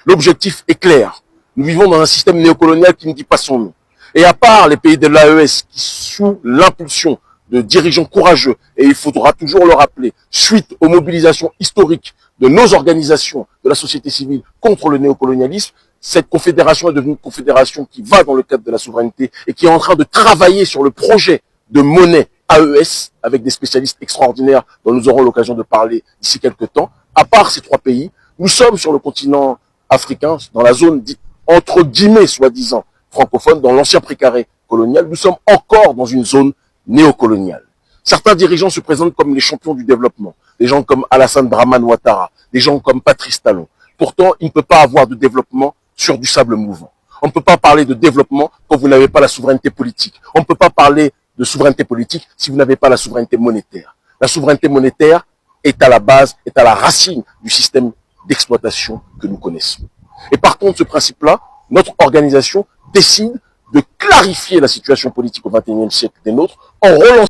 L'objectif est clair. Nous vivons dans un système néocolonial qui ne dit pas son nom. Et à part les pays de l'AES qui, sous l'impulsion de dirigeants courageux, et il faudra toujours le rappeler, suite aux mobilisations historiques de nos organisations, de la société civile contre le néocolonialisme, cette confédération est devenue une confédération qui va dans le cadre de la souveraineté et qui est en train de travailler sur le projet de monnaie AES avec des spécialistes extraordinaires dont nous aurons l'occasion de parler d'ici quelques temps. À part ces trois pays, nous sommes sur le continent africain, dans la zone dite entre guillemets, soi-disant, francophone, dans l'ancien précaré colonial. Nous sommes encore dans une zone néocoloniale. Certains dirigeants se présentent comme les champions du développement. Des gens comme Alassane Dramane Ouattara, des gens comme Patrice Talon. Pourtant, il ne peut pas avoir de développement sur du sable mouvant. On ne peut pas parler de développement quand vous n'avez pas la souveraineté politique. On ne peut pas parler de souveraineté politique si vous n'avez pas la souveraineté monétaire. La souveraineté monétaire est à la base, est à la racine du système d'exploitation que nous connaissons. Et par contre, ce principe-là, notre organisation décide de clarifier la situation politique au XXIe siècle des nôtres en relançant